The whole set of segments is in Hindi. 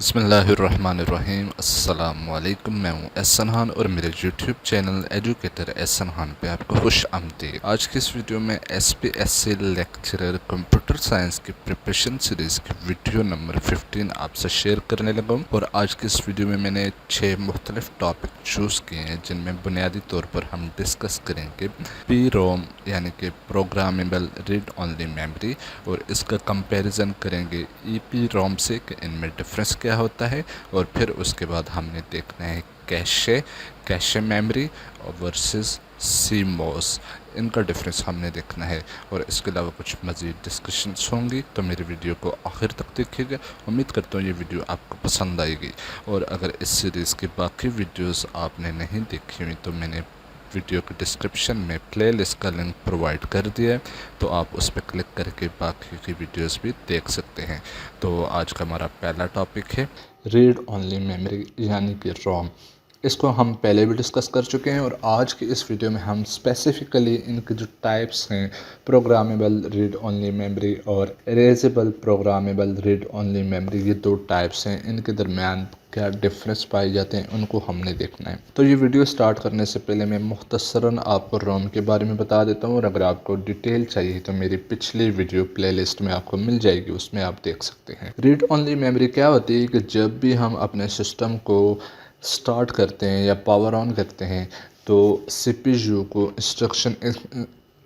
बिस्मिल्लाहिर्रहमानिर्रहीम। अस्सलामुअलैकुम। मैं हूँ एहसन खान और मेरे YouTube channel educator Ehsan Khan पे आपको खुश आमदीद। आज की इस वीडियो में SPSC लेक्चरर कंप्यूटर साइंस की प्रिपरेशन सीरीज़ की वीडियो नंबर 15 आपसे शेयर करने लगा हूँ। और आज की इस वीडियो में मैंने 6 मुख्तलिफ टॉपिक चूज़ किए हैं जिनमें बुनियादी तौर पर हम डिस्कस करेंगे PROM यानी कि प्रोग्रामेबल रीड ओनली मेमोरी, और इसका कंपैरिजन करेंगे EPROM से कि इनमें डिफरेंस क्या होता है। और फिर उसके बाद हमने देखना है कैशे मेमोरी वर्सेस CMOS, इनका डिफरेंस हमने देखना है। और इसके अलावा कुछ मज़ीद डिस्कशंस होंगी, तो मेरी वीडियो को आखिर तक देखिएगा। उम्मीद करता हूँ ये वीडियो आपको पसंद आएगी। और अगर इस सीरीज़ की बाकी वीडियोस आपने नहीं देखी हुई तो मैंने वीडियो के डिस्क्रिप्शन में प्लेलिस्ट का लिंक प्रोवाइड कर दिया है, तो आप उस पर क्लिक करके बाकी की वीडियोस भी देख सकते हैं। तो आज का हमारा पहला टॉपिक है रीड ओनली मेमोरी यानी कि रोम। इसको हम पहले भी डिस्कस कर चुके हैं और आज की इस वीडियो में हम स्पेसिफ़िकली इनके जो टाइप्स हैं, प्रोग्रामेबल रीड ओनली मेमोरी और erasable programmable read only memory, ये दो टाइप्स हैं, इनके दरमियान क्या डिफरेंस पाए जाते हैं उनको हमने देखना है। तो ये वीडियो स्टार्ट करने से पहले मैं मुख्तसरन आपको रोम के बारे में बता देता हूँ, और अगर आपको डिटेल चाहिए तो मेरी पिछली वीडियो प्लेलिस्ट में आपको मिल जाएगी, उसमें आप देख सकते हैं। रीड ओनली मेमोरी क्या होती है कि जब भी हम अपने सिस्टम को स्टार्ट करते हैं या पावर ऑन करते हैं तो CPU को इंस्ट्रक्शन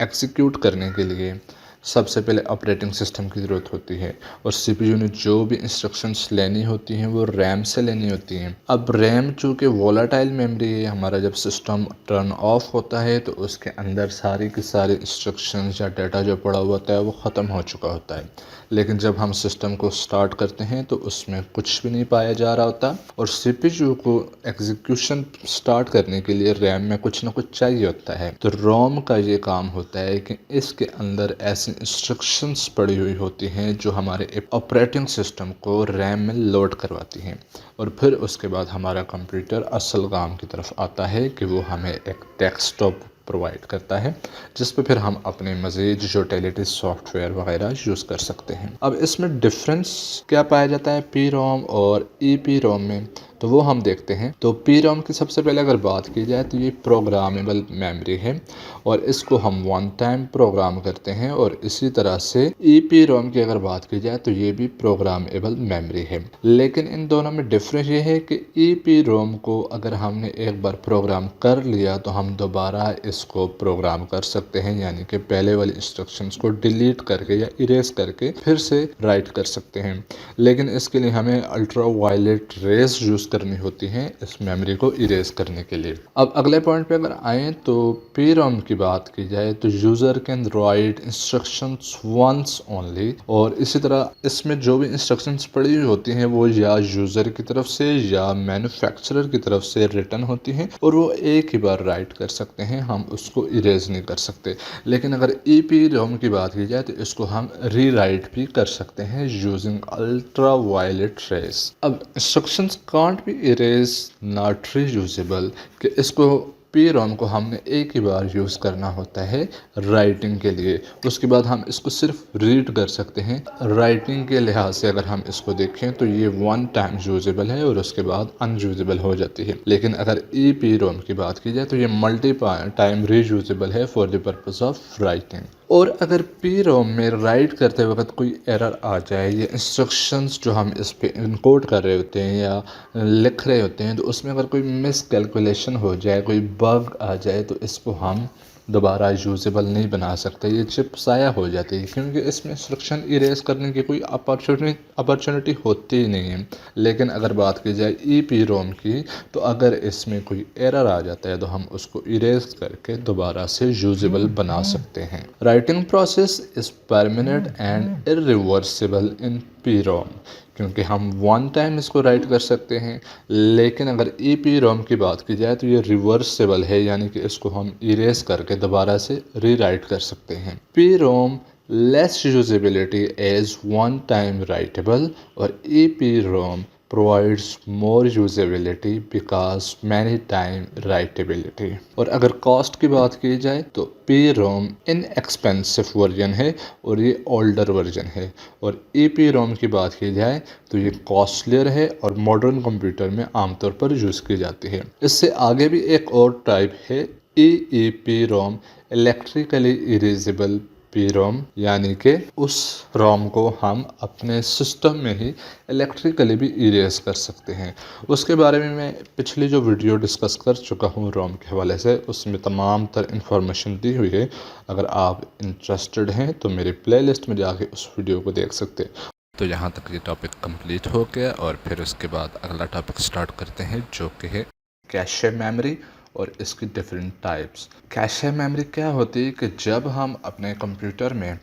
एग्जीक्यूट करने के लिए सबसे पहले ऑपरेटिंग सिस्टम की ज़रूरत होती है, और CPU ने जो भी इंस्ट्रक्शंस लेनी होती हैं वो रैम से लेनी होती हैं। अब रैम चूँकि वोलाटाइल मेमोरी है, हमारा जब सिस्टम टर्न ऑफ होता है तो उसके अंदर सारी की सारी इंस्ट्रक्शंस या डाटा जो पड़ा हुआ होता है वो ख़त्म हो चुका होता है। लेकिन जब हम सिस्टम को स्टार्ट करते हैं तो उसमें कुछ भी नहीं पाया जा रहा होता, और CPU को एग्जीक्यूशन स्टार्ट करने के लिए रैम में कुछ ना कुछ चाहिए होता है। तो रोम का ये काम होता है कि इसके अंदर ऐसी इंस्ट्रक्शंस पड़ी हुई होती हैं जो हमारे ऑपरेटिंग सिस्टम को रैम में लोड करवाती हैं, और फिर उसके बाद हमारा कंप्यूटर असल काम की तरफ आता है कि वो हमें एक डेस्कटॉप प्रोवाइड करता है जिस पे फिर हम अपने मज़ीद यूटिलिटी सॉफ्टवेयर वगैरह यूज़ कर सकते हैं। अब इसमें डिफरेंस क्या पाया जाता है PROM और EPROM में, तो वो हम देखते हैं। तो PROM की सबसे पहले अगर बात की जाए तो ये प्रोग्रामेबल मेमोरी है और इसको हम वन टाइम प्रोग्राम करते हैं, और इसी तरह से EPROM की अगर बात की जाए तो ये भी प्रोग्रामेबल मेमोरी है। लेकिन इन दोनों में डिफरेंस ये है कि EPROM को अगर हमने एक बार प्रोग्राम कर लिया तो हम दोबारा इसको प्रोग्राम कर सकते हैं, यानी कि पहले वाली इंस्ट्रक्शंस को डिलीट करके या इरेज करके फिर से राइट कर सकते हैं। लेकिन इसके लिए हमें अल्ट्रा वायलेट रेज यूज़ करनी होती हैं इस मेमोरी को इरेज करने के लिए। अब अगले पॉइंट पे अगर आएँ तो PROM की बात की जाए तो user can write instructions once only, और इसी तरह इसमें जो भी इंस्ट्रक्शंस पड़ी हुई होती हैं वो या यूज़र की तरफ से या मैन्युफैक्चरर की तरफ से रिटन होती हैं, और वो एक ही बार राइट कर सकते हैं, हम उसको इरेज नहीं कर सकते। लेकिन अगर EPROM की बात की जाए तो इसको हम री राइट भी कर सकते हैं यूजिंग अल्ट्रा वायलेट रेज। अब instructions can't be erase not reusable, कि इसको PROM को हमने एक ही बार यूज़ करना होता है राइटिंग के लिए, उसके बाद हम इसको सिर्फ रीड कर सकते हैं। राइटिंग के लिहाज से अगर हम इसको देखें तो ये वन टाइम यूजेबल है और उसके बाद अनयूजेबल हो जाती है। लेकिन अगर EPROM की बात की जाए तो ये मल्टी टाइम रीयूजेबल है for the purpose of writing. और अगर PROM में राइट करते वक्त कोई एरर आ जाए या इंस्ट्रक्शंस जो हम इस पे इनकोड कर रहे होते हैं या लिख रहे होते हैं तो उसमें अगर कोई मिस कैलकुलेशन हो जाए, कोई बग आ जाए, तो इसको हम दोबारा यूजेबल नहीं बना सकते, ये चिप ज़ाया हो जाती है, क्योंकि इसमें इंस्ट्रक्शन इरेज करने की कोई अपॉर्चुनिटी होती ही नहीं है। लेकिन अगर बात की जाए EPROM की, तो अगर इसमें कोई एरर आ जाता है तो हम उसको इरेज करके दोबारा से यूजेबल बना सकते हैं। Writing process is permanent and irreversible in PROM, क्योंकि हम वन टाइम इसको राइट कर सकते हैं। लेकिन अगर EPROM की बात की जाए तो ये रिवर्सेबल है, यानी कि इसको हम इरेज करके दोबारा से री राइट कर सकते हैं। PROM less usability as one time writable और EPROM provides more usability because many time writability। और अगर कॉस्ट की बात की जाए तो पी रोम इनएक्सपेंसिव वर्जन है और ये ओल्डर वर्जन है, और ई पी रोम की बात की जाए तो ये कॉस्टलियर है और मॉडर्न कंप्यूटर में आमतौर पर यूज़ की जाती है। इससे आगे भी एक और टाइप है E E P ROM, electrically erasable P ROM, यानी कि उस रोम को हम अपने सिस्टम में ही इलेक्ट्रिकली भी इरेज कर सकते हैं। उसके बारे में मैं पिछली जो वीडियो डिस्कस कर चुका हूँ रोम के हवाले से, उसमें तमाम तर इन्फॉर्मेशन दी हुई है। अगर आप इंटरेस्टेड हैं तो मेरे प्लेलिस्ट में जाके उस वीडियो को देख सकते हैं। तो यहाँ तक ये टॉपिक कंप्लीट हो गया और फिर उसके बाद अगला टॉपिक स्टार्ट करते हैं, जो कि है कैशे मेमोरी और इसकी डिफरेंट टाइप्स। कैशे मेमोरी क्या होती है कि जब हम अपने कंप्यूटर में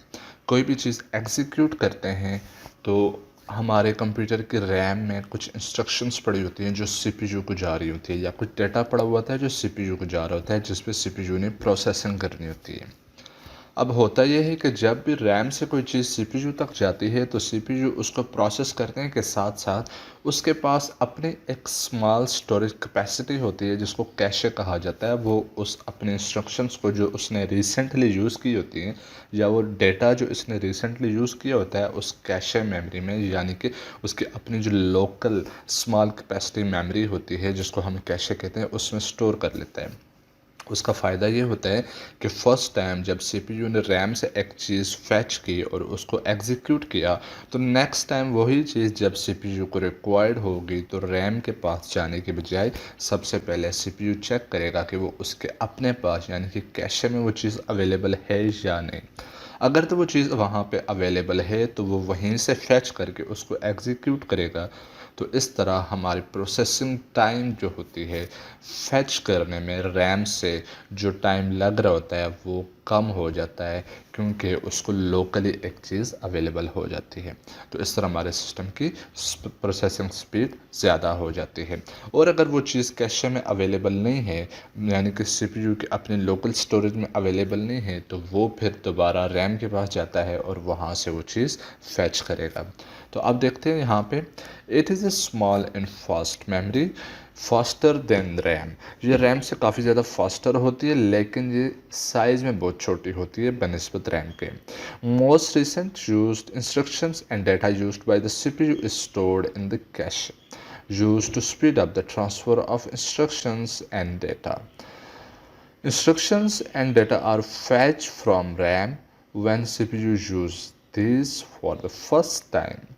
कोई भी चीज़ एग्जीक्यूट करते हैं तो हमारे कंप्यूटर के रैम में कुछ इंस्ट्रक्शंस पड़ी होती हैं जो सीपीयू को जा रही होती है, या कुछ डेटा पड़ा हुआ होता है जो सीपीयू को जा रहा होता है, जिस पे सीपीयू ने प्रोसेसिंग करनी होती है। अब होता यह है कि जब भी रैम से कोई चीज़ सीपीयू तक जाती है तो सीपीयू उसको प्रोसेस करने के साथ साथ उसके पास अपने एक स्मॉल स्टोरेज कैपेसिटी होती है जिसको कैशे कहा जाता है। वो उस अपने इंस्ट्रक्शंस को जो उसने रिसेंटली यूज़ की होती हैं, या वो डेटा जो इसने रिसेंटली यूज़ किया होता है, उस कैशे मेमोरी में, यानी कि उसकी अपनी जो लोकल स्मॉल कैपेसिटी मेमोरी होती है जिसको हम कैशे कहते हैं, उसमें स्टोर कर लेता है। उसका फ़ायदा ये होता है कि फ़र्स्ट टाइम जब सीपीयू ने रैम से एक चीज़ फैच की और उसको एग्जीक्यूट किया, तो नेक्स्ट टाइम वही चीज़ जब सीपीयू को रिक्वायर्ड होगी तो रैम के पास जाने के बजाय सबसे पहले सीपीयू चेक करेगा कि वो उसके अपने पास यानी कि कैशे में वो चीज़ अवेलेबल है या नहीं। अगर तो वो चीज़ वहाँ पे अवेलेबल है तो वो वहीं से फैच करके उसको एग्जीक्यूट करेगा। तो इस तरह हमारी प्रोसेसिंग टाइम जो होती है फैच करने में रैम से जो टाइम लग रहा होता है वो कम हो जाता है, क्योंकि उसको लोकली एक चीज़ अवेलेबल हो जाती है। तो इस तरह हमारे सिस्टम की प्रोसेसिंग स्पीड ज़्यादा हो जाती है। और अगर वो चीज़ कैशे में अवेलेबल नहीं है, यानी कि सीपीयू के अपने लोकल स्टोरेज में अवेलेबल नहीं है, तो वो फिर दोबारा रैम के पास जाता है और वहाँ से वो चीज़ फैच करेगा। तो अब देखते हैं यहाँ पे, it is a small and fast memory faster than RAM. ये रैम से काफ़ी ज़्यादा फास्टर होती है, लेकिन ये साइज़ में बहुत छोटी होती है बनिस्बत रैम के। Most recent used instructions and data used by the CPU is stored in the cash, used to speed up the transfer of instructions and data. Instructions and data are fetched from RAM when CPU use these for the first time।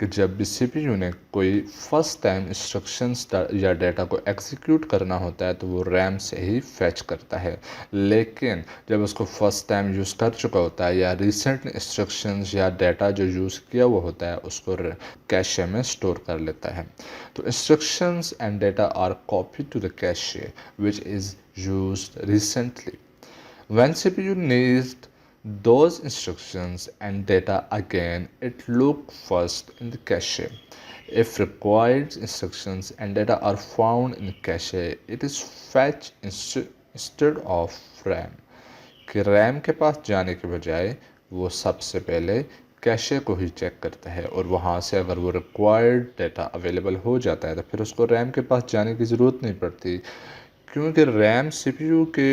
कि जब भी CPU ने कोई फर्स्ट टाइम इंस्ट्रक्शंस या डेटा को एग्जीक्यूट करना होता है तो वो रैम से ही फैच करता है, लेकिन जब उसको फर्स्ट टाइम यूज़ कर चुका होता है या रिसेंट इंस्ट्रक्शंस या डेटा जो यूज़ किया हुआ होता है उसको कैशे में स्टोर कर लेता है। तो instructions and data are copy to the cache which is used recently। When CPU needs those instructions and data again, it looks first in the cache। If required instructions and data are found in the cache, it is fetched instead of RAM। कि रैम के पास जाने के बजाय वो सबसे पहले कैशे को ही चेक करता है, और वहाँ से अगर वो रिक्वायर्ड डेटा अवेलेबल हो जाता है तो फिर उसको रैम के पास जाने की ज़रूरत नहीं पड़ती, क्योंकि रैम सीपीयू के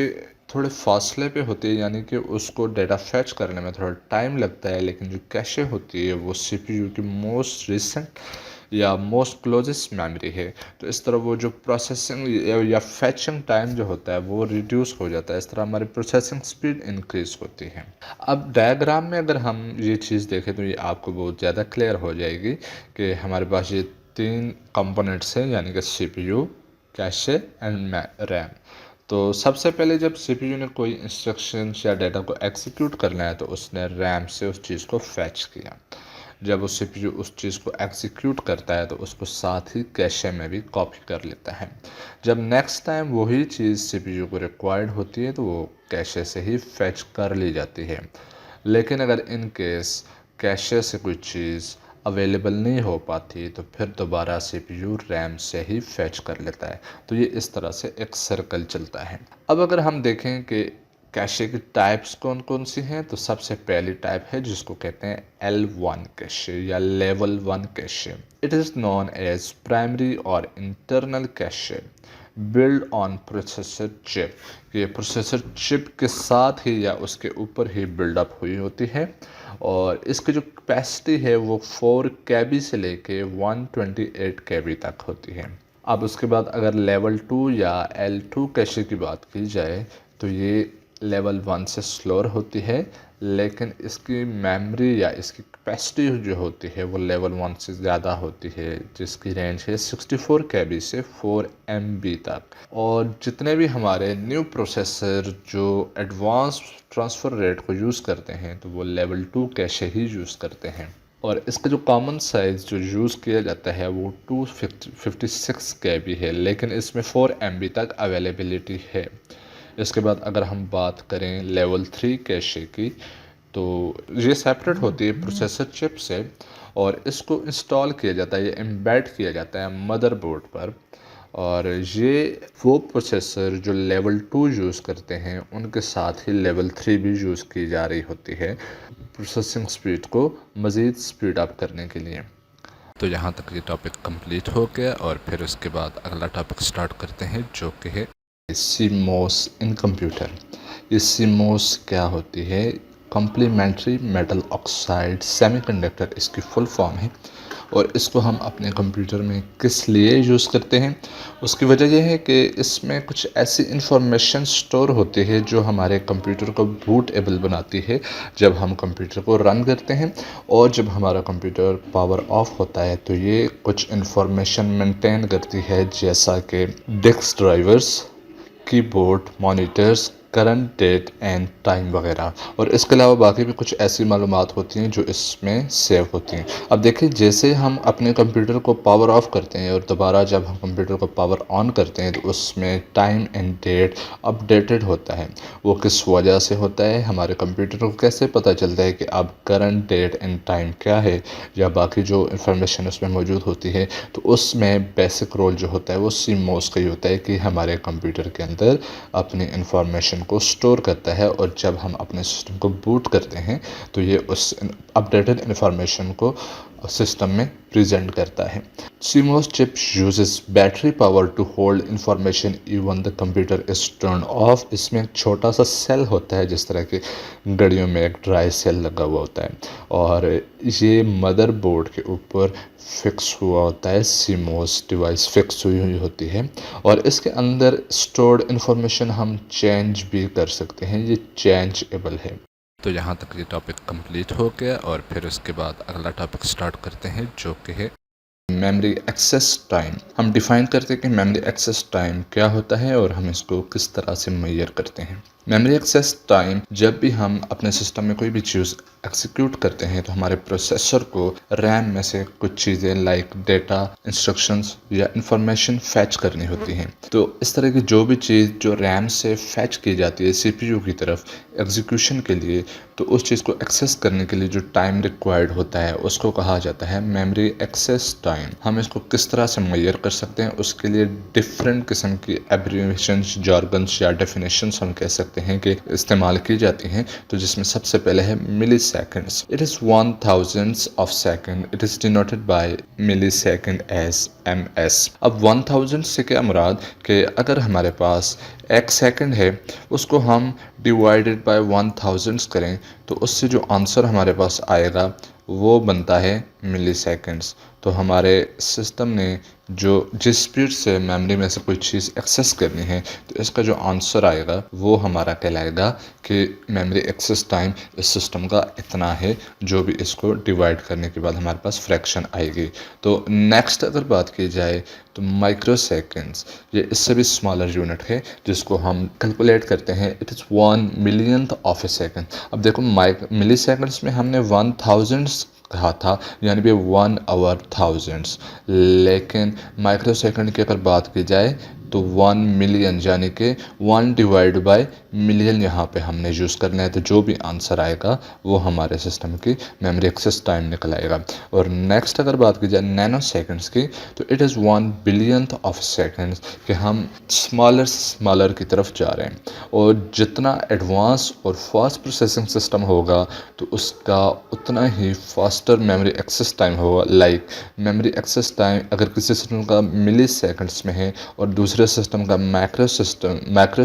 थोड़े फासले पे होती है, यानी कि उसको डेटा फैच करने में थोड़ा टाइम लगता है। लेकिन जो कैशे होती है वो सीपीयू की मोस्ट रिसेंट या मोस्ट क्लोजेस्ट मेमोरी है। तो इस तरह वो जो प्रोसेसिंग या फैचिंग टाइम जो होता है वो रिड्यूस हो जाता है। इस तरह हमारी प्रोसेसिंग स्पीड इंक्रीज होती है। अब डायग्राम में अगर हम ये चीज़ देखें तो ये आपको बहुत ज़्यादा क्लियर हो जाएगी कि हमारे पास ये तीन कंपोनेंट्स हैं, यानी कि सीपीयू, कैशे एंड रैम। तो सबसे पहले जब सीपीयू ने कोई इंस्ट्रक्शंस या डेटा को एग्जीक्यूट करना है तो उसने रैम से उस चीज़ को फैच किया। जब उस सीपीयू उस चीज़ को एग्जीक्यूट करता है तो उसको साथ ही कैशे में भी कॉपी कर लेता है। जब नेक्स्ट टाइम वही चीज़ सीपीयू को रिक्वायर्ड होती है तो वो कैशे से ही फैच कर ली जाती है। लेकिन अगर इन केस कैशे से कोई चीज़ अवेलेबल नहीं हो पाती तो फिर दोबारा सीपीयू रैम से ही फैच कर लेता है। तो ये इस तरह से एक सर्कल चलता है। अब अगर हम देखें कि कैशे की टाइप्स कौन कौन सी हैं? तो सबसे पहली टाइप है जिसको कहते हैं L1 कैशे या level 1 cache. It is known as primary और internal cache build on processor chip. ये प्रोसेसर चिप के साथ ही या उसके ऊपर ही बिल्डअप हुई होती है और इसकी जो कैपेसिटी है वो 4 KB से लेके 128 KB तक होती है। अब उसके बाद अगर लेवल 2 या L2 कैशे की बात की जाए तो ये लेवल 1 से स्लोअर होती है, लेकिन इसकी मेमोरी या इसकी कैपेसिटी जो होती है वो लेवल 1 से ज़्यादा होती है, जिसकी रेंज है 64 KB से 4 MB तक। और जितने भी हमारे न्यू प्रोसेसर जो एडवांस ट्रांसफ़र रेट को यूज़ करते हैं तो वो लेवल 2 कैशे ही यूज़ करते हैं। और इसका जो कॉमन साइज़ जो यूज़ किया जाता है वो 256 KB है, लेकिन इसमें 4 MB तक अवेलेबिलिटी है। इसके बाद अगर हम बात करें लेवल 3 कैशे की, तो ये सेपरेट होती है प्रोसेसर चिप से और इसको इंस्टॉल किया जाता है, ये एम्बेड किया जाता है मदरबोर्ड पर। और ये वो प्रोसेसर जो लेवल 2 यूज़ करते हैं उनके साथ ही लेवल 3 भी यूज़ की जा रही होती है प्रोसेसिंग स्पीड को मज़ीद स्पीड अप करने के लिए। तो यहाँ तक ये टॉपिक कंप्लीट हो गया और फिर उसके बाद अगला टॉपिक स्टार्ट करते हैं जो कि है सीमोस इन कंप्यूटर। ये सीमोस क्या होती है? कॉम्प्लीमेंट्री मेटल ऑक्साइड सेमीकंडक्टर इसकी फुल फॉर्म है। और इसको हम अपने कंप्यूटर में किस लिए यूज़ करते हैं? उसकी वजह यह है कि इसमें कुछ ऐसी इंफॉर्मेशन स्टोर होती है जो हमारे कंप्यूटर को बूटेबल बनाती है जब हम कंप्यूटर को रन करते हैं। और जब हमारा कंप्यूटर पावर ऑफ होता है तो ये कुछ इंफॉर्मेशन मेंटेन करती है, जैसा कि disk drivers, keyboard, monitors, current, date and time वगैरह। और इसके अलावा बाकी भी कुछ ऐसी मालूमात होती हैं जो इसमें सेव होती हैं। अब देखिए, जैसे हम अपने कंप्यूटर को पावर ऑफ करते हैं और दोबारा जब हम कंप्यूटर को पावर ऑन करते हैं तो उसमें टाइम एंड डेट अपडेटेड होता है। वो किस वजह से होता है? हमारे कंप्यूटर को कैसे पता चलता है कि अब करंट, डेट एंड टाइम क्या है, या बाकी जो इंफॉर्मेशन उसमें मौजूद होती है? तो उसमें बेसिक रोल जो होता है वो सीमोस का ही होता है कि हमारे कंप्यूटर के अंदर अपनी इंफॉर्मेशन को स्टोर करता है और जब हम अपने सिस्टम को बूट करते हैं तो ये उस अपडेटेड इंफॉर्मेशन को सिस्टम में प्रेजेंट करता है। CMOS chip uses battery power to hold information even the computer is turned off। इसमें एक छोटा सा सेल होता है, जिस तरह की घड़ियों में एक ड्राई सेल लगा हुआ होता है, और ये मदरबोर्ड के ऊपर फिक्स हुआ होता है। CMOS डिवाइस फिक्स हुई होती है और इसके अंदर स्टोर्ड इंफॉर्मेशन हम चेंज भी कर सकते हैं, ये चेंजेबल है। तो यहाँ तक ये टॉपिक कंप्लीट हो गया और फिर उसके बाद अगला टॉपिक स्टार्ट करते हैं जो कि है मेमोरी एक्सेस टाइम। हम डिफाइन करते हैं कि मेमोरी एक्सेस टाइम क्या होता है और हम इसको किस तरह से मेजर करते हैं। मेमोरी एक्सेस टाइम, जब भी हम अपने सिस्टम में कोई भी चीज़ एक्सिक्यूट करते हैं तो हमारे प्रोसेसर को रैम में से कुछ चीज़ें लाइक डेटा, इंस्ट्रक्शंस या इंफॉर्मेशन फैच करनी होती हैं। तो इस तरह की जो भी चीज़ जो रैम से फैच की जाती है CPU की तरफ एग्जीक्यूशन के लिए, तो उस चीज़ को एक्सेस करने के लिए जो टाइम रिक्वायर्ड होता है उसको कहा जाता है मेमोरी एक्सेस टाइम। हम इसको किस तरह से मेजर कर सकते हैं? उसके लिए डिफरेंट किस्म की एब्रिविएशंस, जार्गन्स या डेफिनेशंस हम कह सकते हैं कि इस्तेमाल की जाती हैं। तो जिसमें सबसे पहले है milliseconds. It is 1000s of second. It is denoted by millisecond as MS। अब 1000 से क्या मुराद कि अगर हमारे पास एक सेकंड है उसको हम डिवाइडेड बाय 1000 करें तो उससे जो आंसर हमारे पास आएगा वो बनता है मिली सेकेंड्स। तो हमारे सिस्टम ने जो जिस स्पीड से मेमोरी में से कोई चीज़ एक्सेस करनी है तो इसका जो आंसर आएगा वो हमारा कहलाएगा कि मेमोरी एक्सेस टाइम इस सिस्टम का इतना है, जो भी इसको डिवाइड करने के बाद हमारे पास फ्रैक्शन आएगी। तो नेक्स्ट अगर बात की जाए तो माइक्रो सेकेंड्स, ये इससे भी स्मॉलर यूनिट है जिसको हम कैलकुलेट करते हैं। It is 1 millionth of A second. अब देखो मिली सेकेंड्स में हमने 1000 कहा था, यानी कि 1 आवर 1000s, लेकिन माइक्रो सेकंड की अगर बात की जाए तो 1 मिलियन यानी कि 1 डिवाइड बाय मिलियन यहाँ पे हमने यूज़ करना है, तो जो भी आंसर आएगा वो हमारे सिस्टम की मेमोरी एक्सेस टाइम निकल आएगा। और नेक्स्ट अगर बात की जाए नैनो सेकंड्स की, तो it is 1 billionth of seconds कि हम स्मॉलर से स्मॉलर की तरफ जा रहे हैं। और जितना एडवांस और फास्ट प्रोसेसिंग सिस्टम होगा तो उसका उतना ही फास्टर मेमोरी एक्सेस टाइम होगा। लाइक मेमोरी एक्सेस टाइम अगर किसी सिस्टम का मिली सेकंड्स में है और दूसरे सिस्टम का माइक्रो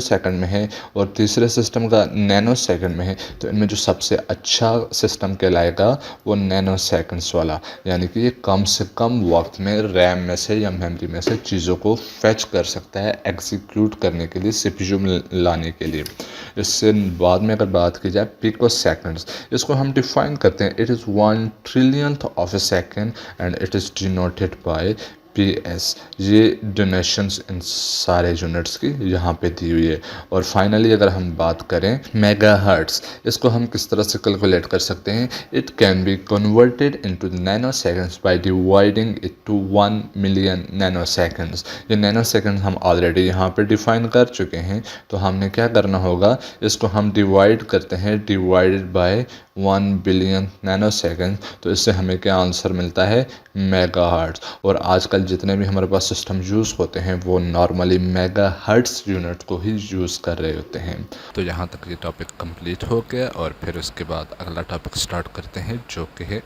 सेकंड में है और तीसरे सिस्टम का नैनो सेकंड में है, तो इनमें जो सबसे अच्छा सिस्टम कहलाएगा वो नैनो सेकंड्स वाला, यानी कि ये कम से कम वक्त में रैम में से या मेमोरी में से चीज़ों को फेच कर सकता है एग्जीक्यूट करने के लिए, सीपीयू में लाने के लिए। इससे बाद में अगर बात की जाए पिको सेकंड्स, इसको हम डिफाइन करते हैं, it is 1 trillionth of a second and it is denoted by PS। ये डोनेशंस इन सारे यूनिट्स की यहाँ पे दी हुई है। और फाइनली अगर हम बात करें मेगाहर्ट्ज़, इसको हम किस तरह से कैलकुलेट कर सकते हैं, it can be converted into nano seconds by dividing it to 1 million nano seconds. ये नैनो सेकंड्स हम ऑलरेडी यहाँ पे डिफाइन कर चुके हैं, तो हमने क्या करना होगा, इसको हम डिवाइड करते हैं divided by 1 billion nano second, तो इससे हमें क्या आंसर मिलता है, मेगाहर्ट्ज़। और आजकल जितने भी हमारे पास सिस्टम यूज़ होते हैं वो नॉर्मली मेगाहर्ट्ज़ यूनिट को ही यूज़ कर रहे होते हैं। तो यहाँ तक ये टॉपिक कंप्लीट हो गया और फिर उसके बाद अगला टॉपिक स्टार्ट करते हैं जो कि है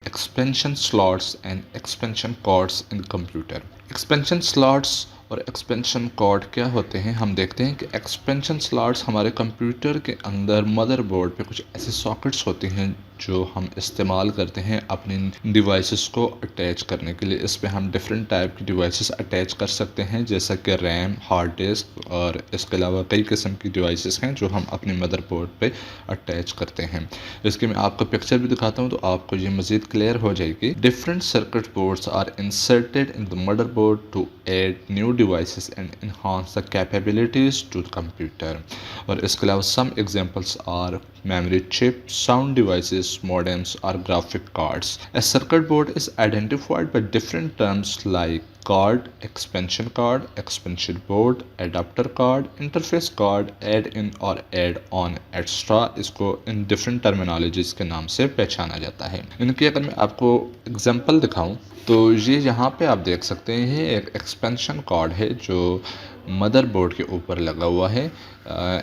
expansion slots and expansion cords in computer. Expansion slots और एक्सपेंशन कॉर्ड क्या होते हैं, हम देखते हैं कि एक्सपेंशन स्लॉट्स हमारे कंप्यूटर के अंदर मदरबोर्ड पे कुछ ऐसे सॉकेट्स होते हैं जो हम इस्तेमाल करते हैं अपनी डिवाइसेस को अटैच करने के लिए। इस पे हम डिफरेंट टाइप की डिवाइसेस अटैच कर सकते हैं, जैसा कि रैम, हार्ड डिस्क, और इसके अलावा कई किस्म की डिवाइसेस हैं जो हम अपने मदरबोर्ड पे अटैच करते हैं। इसकी मैं आपको पिक्चर भी दिखाता हूँ तो आपको ये मज़ीद क्लियर हो जाएगी। Different circuit boards are inserted in the motherboard to add new devices and enhance the capabilities to the computer। और इसके अलावा some examples are memory chip, sound devices, modems or graphic cards। A circuit board is identified by different terms like card, expansion board, adapter card, interface card, add-in और add-on एक्स्ट्रा, इसको इन डिफरेंट टर्मिनोलॉजीज के नाम से पहचाना जाता है। इनकी अगर मैं आपको एग्जांपल दिखाऊं तो ये यहाँ पे आप देख सकते हैं एक एक्सपेंशन कार्ड है जो मदरबोर्ड के ऊपर लगा हुआ है,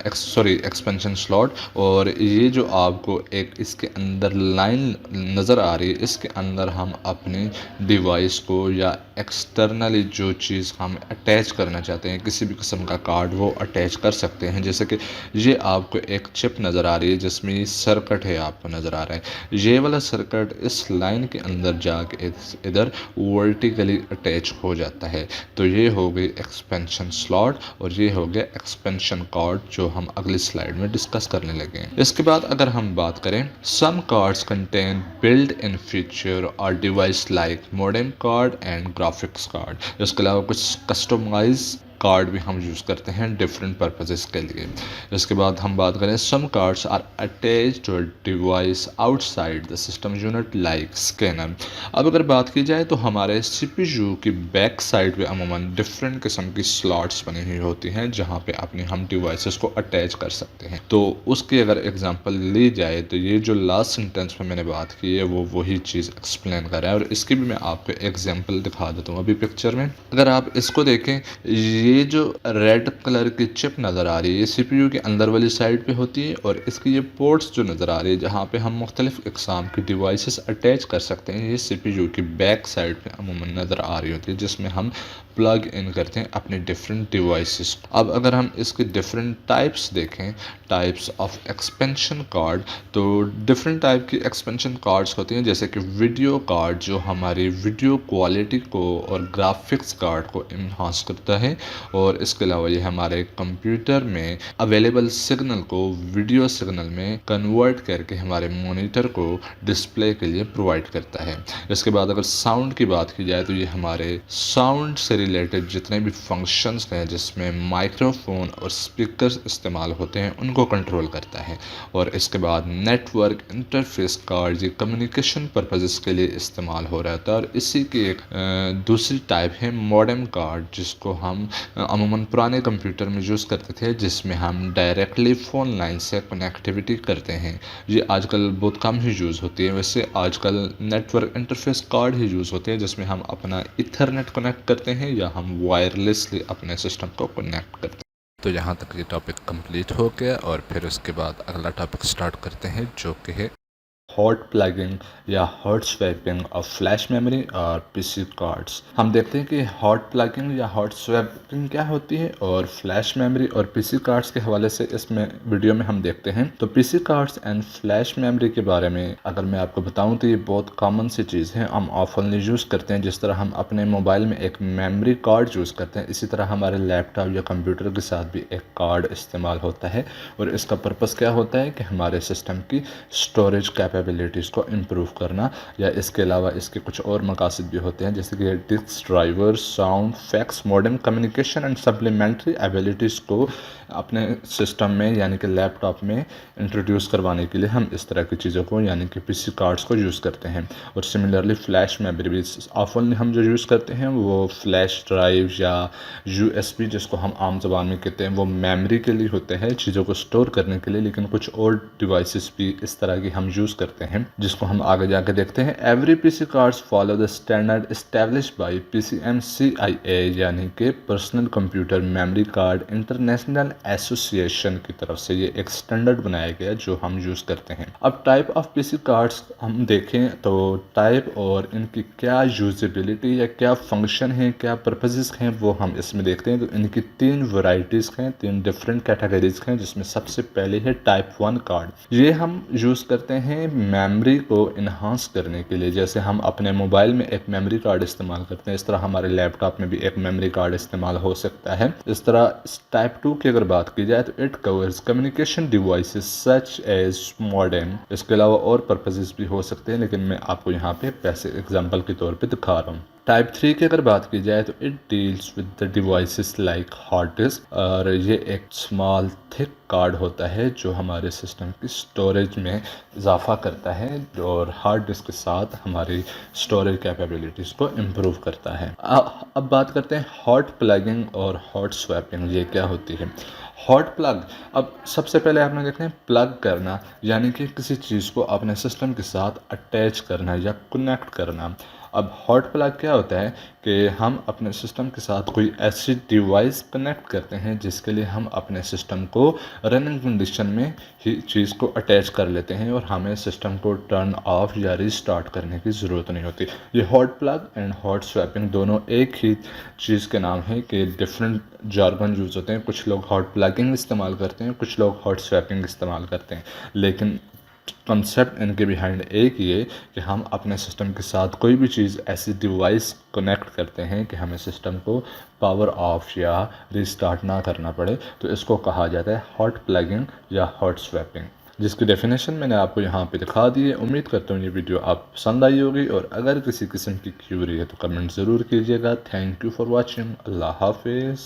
एक्सपेंशन स्लॉट। और ये जो आपको एक इसके अंदर लाइन नज़र आ रही है, इसके अंदर हम अपनी डिवाइस को या एक्सटर्नली जो चीज़ हम अटैच करना चाहते हैं, किसी भी किस्म का कार्ड, वो अटैच कर सकते हैं। जैसे कि ये आपको एक चिप नज़र आ रही है जिसमें सर्किट है, आपको नज़र आ रहा है, ये वाला सर्किट इस लाइन के अंदर जाके इधर वर्टिकली अटैच हो जाता है। तो ये हो गई एक्सपेंशन स्लॉट और ये हो गया एक्सपेंशन कार्ड जो हम अगली स्लाइड में डिस्कस करने लगे हैं। इसके बाद अगर हम बात करें, some cards contain build in feature और device like modem card and graphics card. इसके अलावा कुछ कस्टमाइज कार्ड भी हम यूज़ करते हैं डिफरेंट पर्पसेस के लिए। इसके बाद हम बात करें, some cards are attached to device outside the system unit like scanner. अब अगर बात की जाए तो हमारे सीपीयू की बैक साइड पे अमूमन डिफरेंट किस्म की स्लॉट्स बनी हुई होती हैं जहाँ पे अपनी हम डिवाइसेस को अटैच कर सकते हैं। तो उसकी अगर एग्जांपल ली जाए तो ये जो लास्ट सेंटेंस में मैंने बात की है वो वही चीज़ एक्सप्लेन कर रहा है और इसकी भी मैं आपको एग्जाम्पल दिखा देता हूँ अभी पिक्चर में। अगर आप इसको देखें, ये जो रेड कलर की चिप नज़र आ रही है सीपीयू के अंदर वाली साइड पे होती है और इसकी ये पोर्ट्स जो नज़र आ रही है जहाँ पे हम मुख्तलिफ इकसाम की डिवाइसेस अटैच कर सकते हैं, ये सीपीयू की बैक साइड पे अमूमन नज़र आ रही होती है जिसमें हम प्लग इन करते हैं अपने डिफरेंट डिवाइसेस। अब अगर हम इसके डिफरेंट टाइप्स देखें, टाइप्स ऑफ एक्सपेंशन कार्ड, तो डिफरेंट टाइप की एक्सपेंशन कार्ड्स होती हैं जैसे कि वीडियो कार्ड जो हमारी वीडियो क्वालिटी को और ग्राफिक्स कार्ड को इन्हांस करता है और इसके अलावा ये हमारे कंप्यूटर में अवेलेबल सिग्नल को वीडियो सिग्नल में कन्वर्ट करके हमारे मॉनिटर को डिस्प्ले के लिए प्रोवाइड करता है। इसके बाद अगर साउंड की बात की जाए तो ये हमारे साउंड से रिलेटेड जितने भी फंक्शंस हैं जिसमें माइक्रोफोन और स्पीकर्स इस्तेमाल होते हैं उनको कंट्रोल करता है। और इसके बाद नेटवर्क इंटरफेस कार्ड ये कम्युनिकेशन पर्पसेस के लिए इस्तेमाल हो रहा था और इसी की एक दूसरी टाइप है मॉडेम कार्ड जिसको हम अमूमन पुराने कंप्यूटर में यूज़ करते थे, जिसमें हम डायरेक्टली फ़ोन लाइन से कनेक्टिविटी करते हैं। ये आजकल बहुत कम ही यूज़ होती है। वैसे आजकल नेटवर्क इंटरफेस कार्ड ही यूज़ होते हैं, जिसमें हम अपना इथरनेट कनेक्ट करते हैं या हम वायरलेसली अपने सिस्टम को कनेक्ट करते हैं। तो यहाँ तक ये टॉपिक कंप्लीट हो गया और फिर उसके बाद अगला टॉपिक स्टार्ट करते हैं, जो कि है हॉट प्लगिंग या hot swapping of flash memory और पीसी कार्ड्स। हम देखते हैं कि हॉट प्लगिंग या हॉट स्वैपिंग क्या होती है और फ्लैश मेमोरी और पीसी कार्ड्स के हवाले से इसमें वीडियो में हम देखते हैं। तो PC cards and flash memory के बारे में अगर मैं आपको बताऊं तो ये बहुत कॉमन सी चीज़ है, हम ऑफनली यूज़ करते हैं। जिस तरह हम अपने मोबाइल में एक मेमोरी कार्ड यूज़ करते हैं, इसी तरह हमारे लैपटॉप या कंप्यूटर के साथ भी एक कार्ड इस्तेमाल होता है। और इसका पर्पज़ क्या होता है कि हमारे सिस्टम की स्टोरेज कैपेबिलिटीज़ को इम्प्रूव करना, या इसके अलावा इसके कुछ और मकासद भी होते हैं, जैसे कि disk driver, sound, fax, modem, communication and supplementary abilities को अपने सिस्टम में यानी कि लैपटॉप में इंट्रोड्यूस करवाने के लिए हम इस तरह की चीज़ों को यानी कि पीसी कार्ड्स को यूज़ करते हैं। और सिमिलरली फ्लैश मेमोरी भी ऑफन हम जो यूज़ करते हैं वो फ्लैश ड्राइव या यूएसबी, जिसको हम आम ज़बान में कहते हैं, वो मेमोरी के लिए होते हैं, चीज़ों को स्टोर करने के लिए। लेकिन कुछ और डिवाइसेस भी इस तरह की हम यूज़ करते हैं, जिसको हम आगे जाके देखते हैं। Every PC cards follow the standard established bye PCMCIA यानी कि personal computer memory card international association की तरफ से ये एक स्टैंडर्ड बनाया गया जो हम यूज़ करते हैं। अब टाइप ऑफ पीसी कार्ड्स हम देखें तो टाइप और इनकी क्या यूजेबिलिटी या क्या फंक्शन है, क्या पर्पसेस हैं, वो हम इसमें देखते हैं। तो इनकी 3 वैरायटीज़ हैं, 3 डिफरेंट कैटेगरीज हैं, जिसमें सबसे पहले है टाइप 1 कार्ड। ये हम यूज़ करते हैं मेमोरी को इन्हांस करने के लिए। जैसे हम अपने मोबाइल में एक मेमोरी कार्ड इस्तेमाल करते हैं, इस तरह हमारे लैपटॉप में भी एक मेमोरी कार्ड इस्तेमाल हो सकता है। इस तरह टाइप 2 की अगर बात की जाए तो it covers communication devices such as modem. इसके अलावा और पर्पसेस भी हो सकते हैं, लेकिन मैं आपको यहाँ पे पैसे एग्जाम्पल के तौर पे दिखा रहा हूँ। टाइप 3 की अगर बात की जाए तो it deals with the devices like hard disk, और ये एक स्मॉल थिक कार्ड होता है जो हमारे सिस्टम की स्टोरेज में इजाफा करता है और हार्ड डिस्क के साथ हमारी स्टोरेज कैपेबिलिटीज़ को इम्प्रूव करता है। अब बात करते हैं हॉट प्लगिंग और हॉट स्वैपिंग, ये क्या होती है। हॉट प्लग, अब सबसे पहले आपने देखते हैं प्लग करना, यानी कि किसी चीज़ को अपने सिस्टम के साथ अटैच करना या कनेक्ट करना। अब हॉट प्लग क्या होता है कि हम अपने सिस्टम के साथ कोई ऐसी डिवाइस कनेक्ट करते हैं जिसके लिए हम अपने सिस्टम को रनिंग कंडीशन में ही चीज़ को अटैच कर लेते हैं और हमें सिस्टम को टर्न ऑफ या रिस्टार्ट करने की ज़रूरत नहीं होती। ये hot plug and hot swapping दोनों एक ही चीज़ के नाम है कि डिफरेंट जार्गन यूज़ होते हैं। कुछ लोग हॉट प्लगिंग इस्तेमाल करते हैं, कुछ लोग हॉट स्वैपिंग इस्तेमाल करते हैं, लेकिन कंसेप्ट इनके बिहाइंड एक ये कि हम अपने सिस्टम के साथ कोई भी चीज़ ऐसी डिवाइस कनेक्ट करते हैं कि हमें सिस्टम को पावर ऑफ या रिस्टार्ट ना करना पड़े, तो इसको कहा जाता है हॉट प्लगिंग या हॉट स्वैपिंग, जिसकी डेफिनेशन मैंने आपको यहाँ पे दिखा दी है। उम्मीद करता हूँ ये वीडियो आप पसंद आई होगी, और अगर किसी किस्म की क्यूरी है तो कमेंट ज़रूर कीजिएगा। Thank you for watching. अल्लाह हाफिज़।